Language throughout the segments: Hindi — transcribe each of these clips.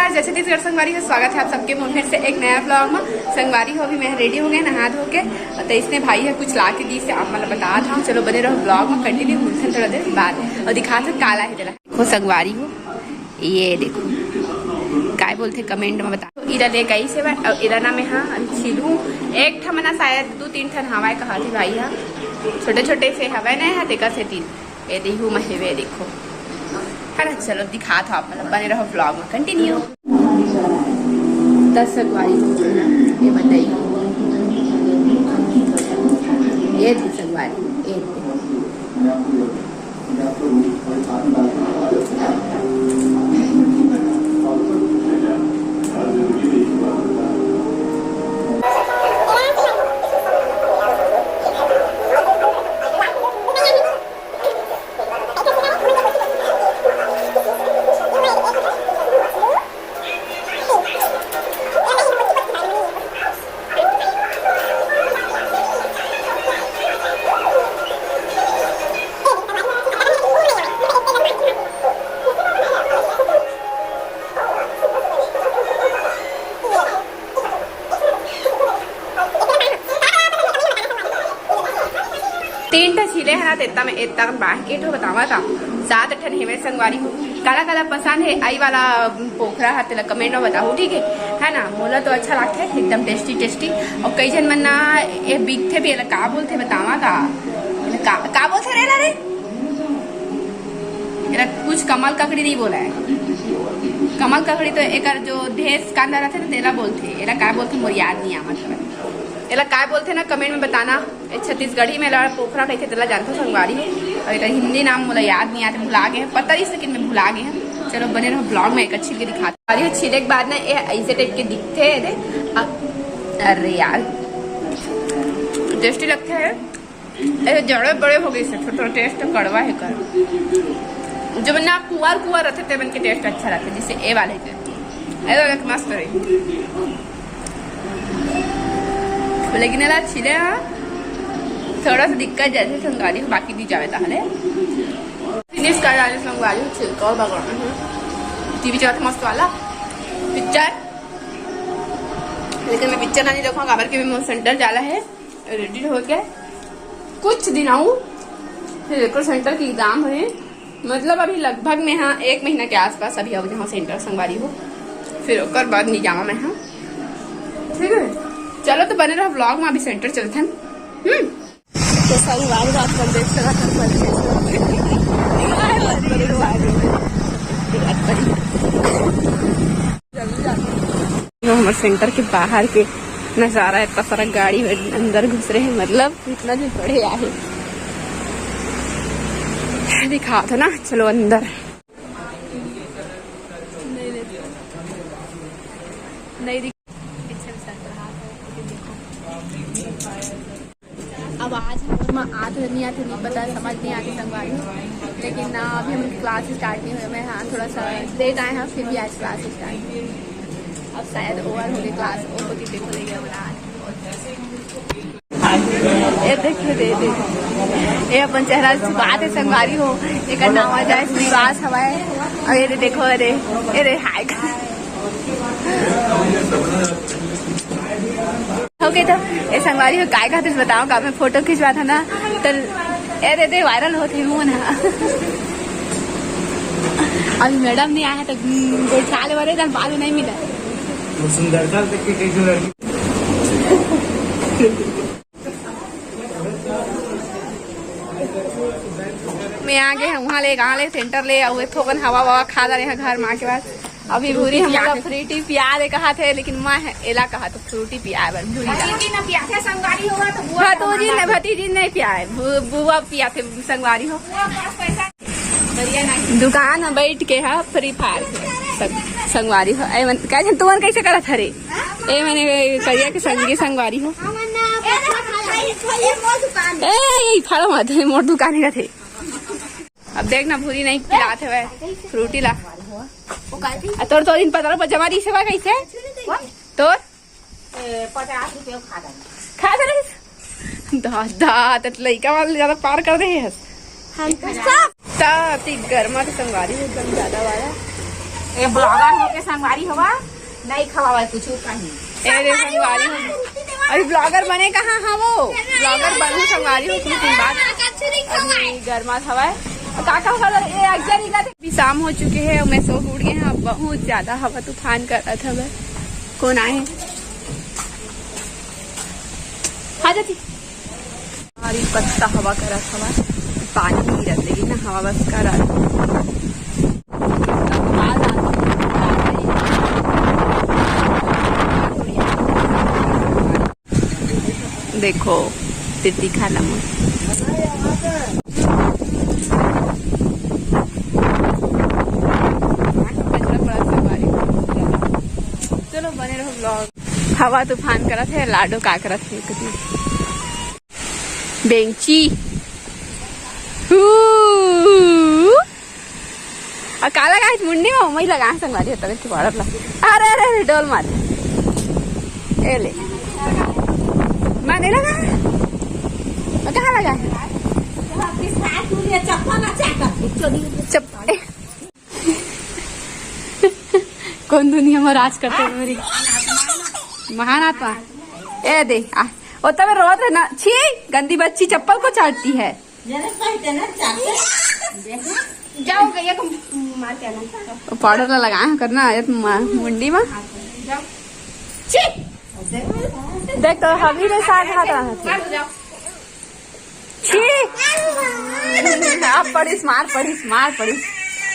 नमस्कार, जय छत्तीसगढ़ संगवारी हो। स्वागत है आप सबके मुंह फिर से एक नया ब्लॉग में। संगवारी हो अभी मैं रेडी हो गए नहा धो के, तो इसने भाई है कुछ ला के दी से आप मतलब बता था। चलो बने रहो ब्लॉग में, कंटिन्यू मुझसे थोड़ा देर बाद और दिखा था काला है जरा वो संगवारी हो। ये देखो काय बोलते कमेंट में बता। इरा ले गई से और इरा ना में हाँ छिलू एक ठमना शायद 2-3 ठन हवाए कहा थी भाई हाँ छोटे छोटे से हवाए नहीं है देखा से 3 ये देखू महेवे देखो है ना। चलो दिखा था आप मतलब बने रहो ब्लॉग में कंटिन्यू। 10 संगवारी ये बताइए, ये संगवारी ये छिले है ना तेता में इतना बास्केट हो बतावा था 7 ठन हेवे संगवारी हो। काला काला पसंद है आई वाला पोखरा है तेला कमेंट में बताओ ठीक है ना। मोला तो अच्छा लगता है एकदम टेस्टी टेस्टी। और कई जन मन ना ये बिग थे भी का बोलते बतावा का बोलते रे कुछ कमल ककड़ी नहीं बोला है। कमल ककड़ी तो एक जो ढेस कांदा रहते ना तेला बोलते एला का बोलते मोर याद नहीं आ मतलब एला काय बोलते ना कमेंट में बताना। छत्तीसगढ़ी में पोखरा कहते तेला जानते संगवारी हो और हिंदी नाम मुझे याद नहीं आते भुला गए हैं पता नहीं लेकिन मैं भुला गए हैं। चलो बने रहो ब्लॉग में एक अच्छी के दिखाती हूँ। छीले के बाद ना ये ऐसे टाइप के दिखते हैं। अरे यार टेस्टी लगते हैं जड़े बड़े हो गए से थोड़ा टेस्ट कड़वा है कर जब ना कुआर कुआर रहते थे बन के टेस्ट अच्छा रहता है जिससे ए वाले के मस्त रही। लेकिन एला छिले हाँ थोड़ा सा दिक्कत जैसे संगवारी हो बाकी दी जावे ताहले फिनिश कर डाले संगवारी हो छिलका और बगड़ टीवी चला था मस्त वाला पिक्चर। लेकिन मैं पिक्चर नहीं देखूंगा काबर के भी सेंटर जाला है रेडी हो गया कुछ दिन आऊँ फिर सेंटर की एग्जाम है मतलब अभी लगभग में हाँ 1 महीना के आसपास अभी अब जहाँ सेंटर संगवारी हो फिर ओकर बाद नहीं जावा मैं हाँ ठीक है। चलो तो बने रहो ब्लॉग में अभी सेंटर चलते हैं। तो संगवारी रात कर देख हमारे सेंटर के बाहर के नजारा इतना सारा गाड़ी अंदर घुस रहे हैं मतलब इतना जो बड़े आए दिखा था ना। चलो अंदर नहीं अब आज हम आते नहीं पता समझ नहीं आती संगवारी लेकिन ना अभी हम क्लास स्टार्ट नहीं हुए। मैं हाँ थोड़ा सा लेट आए हैं फिर भी आज क्लास स्टार्ट अब शायद ओवर हो गई क्लास और कितने खुले गया बना ये देखिए दे ये अपन चेहरा बात है संगवारी हो एक नाम आ जाए श्रीवास हवाए और ये देखो अरे हाय ओके। तो ये संगवारी हो काय खाते बताओ का मैं फोटो खिंचवा था ना तो अरे दे वायरल होते हूँ ना। अभी मैडम नहीं आया तो गोठाले वाले दिन बालू नहीं मिला सुंदरता देख के कैसे लड़की मैं आ गए वहाँ ले सेंटर ले और थोकन हवा खा रहे हैं घर माँ के बाद। अभी भूरी हम लोग फ्रूटी पिया दे कहा थे लेकिन मैं एला कहा तो फ्रूटी पिया भतीजी नहीं पिया है बुआ पिया थे संगवारी हो। दुकान में बैठ के है फ्री फायर संगवारी हो कैसे तुमन कैसे करा था रे ए मैंने करिया के संगी संगवारी हो ए फाड़ो मत मोर दुकान का थे। अब देखना भूरी नहीं पिलाते हुए फ्रूटी ला तोर तो दिन 15 रुपये जमा दी सेवा कैसे तोर 50 रुपये खा दे दादा लड़का वाले ज्यादा पार कर रहे हैं गर्मा के संगवारी एकदम ज्यादा वाला ये ब्लॉगर हो के संगवारी हवा नहीं खवावे कुछ कहीं। ए रे संगवारी हो, अरे ब्लॉगर बने कहाँ? हाँ वो ब्लॉगर बनू संगवारी हो कुछ दिन बाद। अभी गर्मा हवा है काका अभी शाम हो चुके हैं और मैं सो उठ गए हैं। बहुत ज्यादा हवा तूफान कर रहा था। मैं कौन आए आ जाती हमारी पत्ता हवा कर रहा था। पानी नहीं गिरत लेकिन ना हवा बस कर रहा था। देखो तिती खाना चलो बने रहो ब्लॉग। हवा तूफान करत है, लाडो का करत है कभी बेंची काला लगा मुंडी में मई लगा संगवारी होता है पड़ला। अरे अरे अरे डोल मार ए ले मैं नहीं लगा कहाँ लगा चप्पल कौन दुनिया में राज करते हैं मेरी महान आत्मा। ए दे ओ तब रोत है ना। छी गंदी बच्ची चप्पल को चाटती है। जाओ गैया को मार के आना। पाउडर ला लगाया करना मुंडी में। छी देख तो हमी ने साथ खाता है। छी अब पड़ीस मार पड़ीस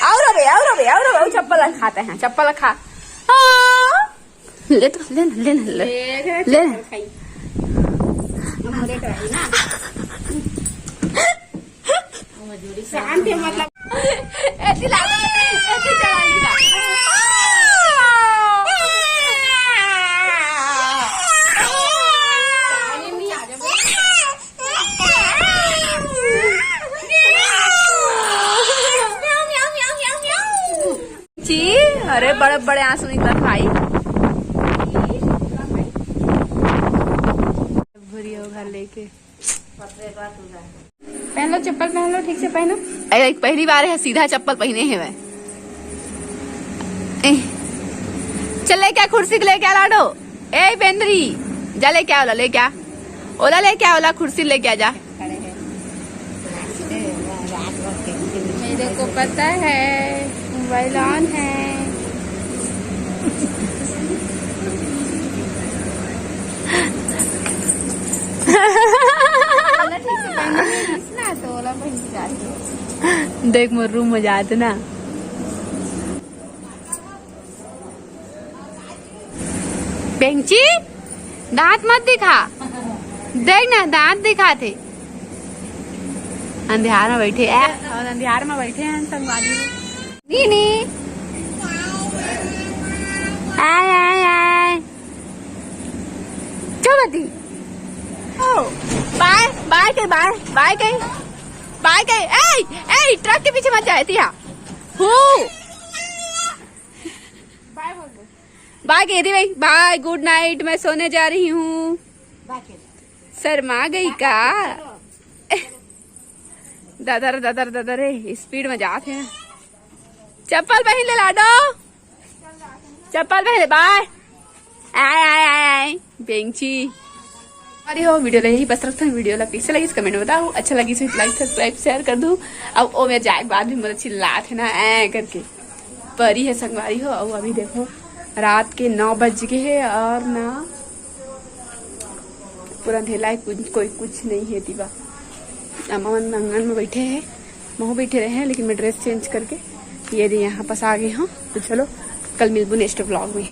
और चप्पल खाते हैं। चप्पल खा ले तो ले शांति मतलब ऐसी ऐसी चढ़ाई का अरे बड़े बड़े आंसू निकला भाई। भूरी हो घर लेके पहन लो चप्पल पहन लो ठीक से पहनो। अरे पहली बार है सीधा चप्पल पहने है मैं। चल ले क्या कुर्सी ले क्या लाडो। ए बेंद्री जा ले क्या ओला ले क्या ओला ले क्या ओला कुर्सी ले क्या जा। मेरे को पता है मोबाइल ऑन है। देख मोर रूम में जाते ना। बेंची दांत मत दिखा। देख ना दांत दिखाते। अंधियार में बैठे और अंधियार में बैठे हैं संगवारी। नी आय चलो दी बाय बाय के बाय बाय के बाय के ए ट्रक के पीछे मत जाए थी। बाय के भाई बाय गुड नाइट मैं सोने जा रही हूँ। शर्मा गई का दादर स्पीड में जाते हैं। चप्पल पहन ले लाडो चप्पल पहन ले बाय आय बेंची। अरे हो वीडियो यही बस रखता हूँ। वीडियो कैसे लगी कमेंट में बताओ। अच्छा लगी तो लाइक सब्सक्राइब शेयर कर दूँ। अब ओ मैं जाए बाद भी मतलब चिल्लात है ना ऐ करके परी है संगवारी हो। और अभी देखो रात के 9 बज गए है और ना पूरा अंधेला है। कोई कुछ नहीं है। दीवा अमन आंगन में बैठे हैं वहाँ बैठे रहे हैं लेकिन मैं ड्रेस चेंज करके ये यहाँ पास आ गई हूँ। तो चलो कल मिलबू नेक्स्ट व्लॉग में।